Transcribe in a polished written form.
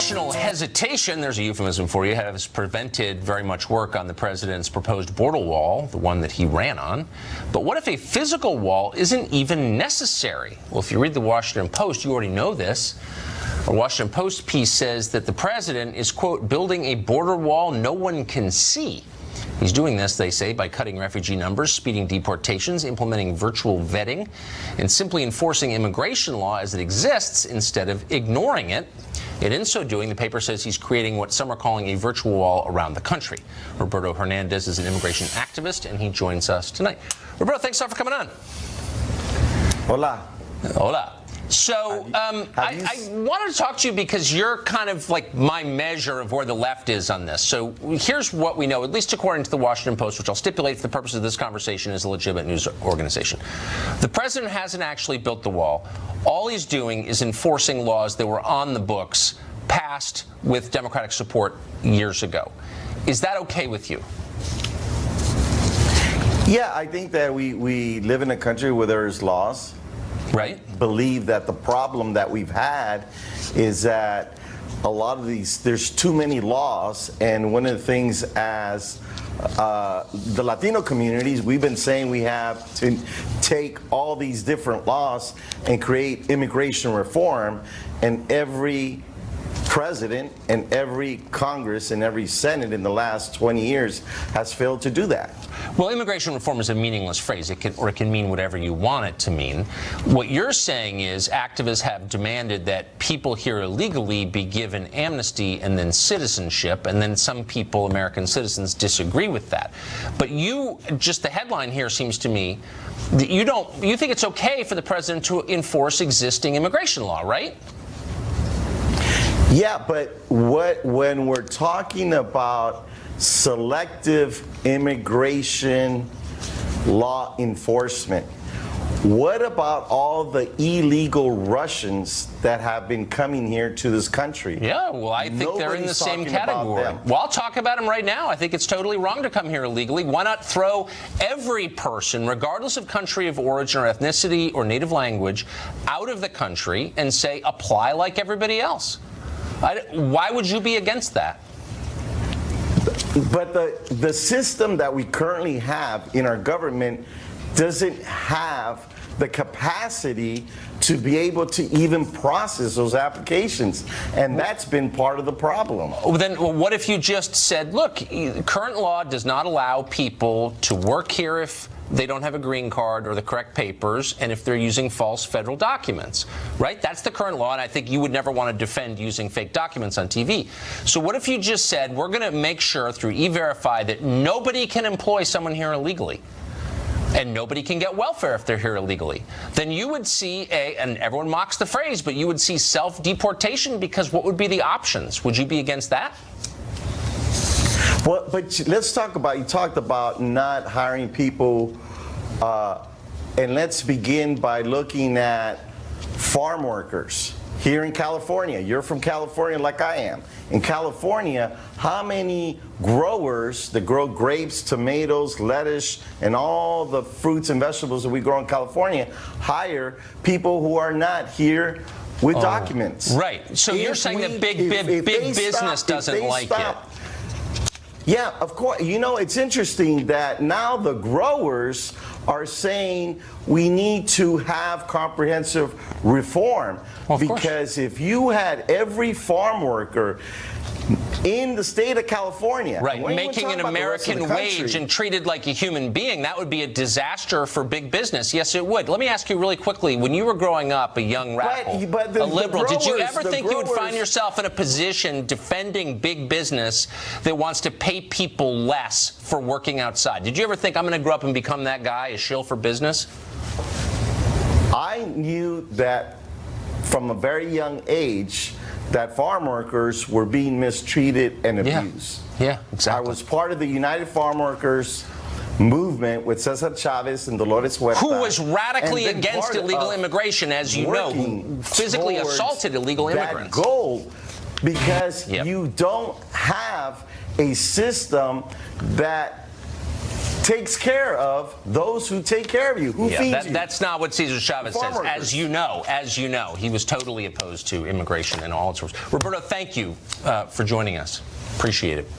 Congressional hesitation, there's a euphemism for you, has prevented very much work on the president's proposed border wall, the one that he ran on. But what if a physical wall isn't even necessary? Well, if you read the Washington Post, you already know this. A Washington Post piece says that the president is, quote, building a border wall no one can see. He's doing this, they say, by cutting refugee numbers, speeding deportations, implementing virtual vetting, and simply enforcing immigration law as it exists instead of ignoring it. And in so doing, the paper says he's creating what some are calling a virtual wall around the country. Roberto Hernandez is an immigration activist, and he joins us tonight. Roberto, thanks a lot for coming on. Hola. Hola. So I wanted to talk to you because you're kind of like my measure of where the left is on this. So here's what we know, at least according to the Washington Post, which I'll stipulate for the purpose of this conversation is a legitimate news organization. The president hasn't actually built the wall. All he's doing is enforcing laws that were on the books, passed with Democratic support years ago. Is that okay with you? Yeah, I think that we live in a country where there's laws. Right. Believe that the problem that we've had is that a lot of these, there's too many laws, and one of the things as the Latino communities, we've been saying we have to take all these different laws and create immigration reform, and every president and every Congress and every Senate in the last 20 years has failed to do that. Well, immigration reform is a meaningless phrase. It can mean whatever you want it to mean. What you're saying is activists have demanded that people here illegally be given amnesty and then citizenship, and then some people, American citizens, disagree with that. But you, just the headline here seems to me, that you think it's okay for the president to enforce existing immigration law, right? Yeah, but when we're talking about selective immigration law enforcement, what about all the illegal Russians that have been coming here to this country? Yeah, well, I think they're in the same category. Well, I'll talk about them right now. I think it's totally wrong to come here illegally. Why not throw every person, regardless of country of origin or ethnicity or native language, out of the country and say, apply like everybody else? Why would you be against that? But the system that we currently have in our government doesn't have the capacity to be able to even process those applications, and that's been part of the problem. Well, then what if you just said, look, current law does not allow people to work here if they don't have a green card or the correct papers, and if they're using false federal documents, right? That's the current law, and I think you would never want to defend using fake documents on TV. So what if you just said, we're going to make sure through E-Verify that nobody can employ someone here illegally, and nobody can get welfare if they're here illegally? Then you would see and everyone mocks the phrase, but you would see self-deportation, because what would be the options? Would you be against that? Well, but let's talk about, you talked about not hiring people, and let's begin by looking at farm workers here in California. You're from California like I am. In California, how many growers that grow grapes, tomatoes, lettuce, and all the fruits and vegetables that we grow in California hire people who are not here with documents? Right. So you're saying that big business doesn't like it. Yeah, of course. You know, it's interesting that now the growers are saying we need to have comprehensive reform, because if you had every farm worker in the state of California, right, making an American wage and treated like a human being, that would be a disaster for big business. Yes, it would. Let me ask you really quickly, when you were growing up, a young radical, a liberal, did you ever think you would find yourself in a position defending big business that wants to pay people less for working outside? Did you ever think, I'm going to grow up and become that guy, a shill for business? I knew that from a very young age that farm workers were being mistreated and abused. Yeah, exactly. I was part of the United Farm Workers movement with Cesar Chavez and Dolores Huerta, who was radically against illegal immigration, as you know, who physically assaulted illegal immigrants. That goal, because you don't have a system that takes care of those who take care of you, who feeds you. That's not what Cesar Chavez says. As you know, he was totally opposed to immigration and all sorts. Roberto, thank you for joining us. Appreciate it.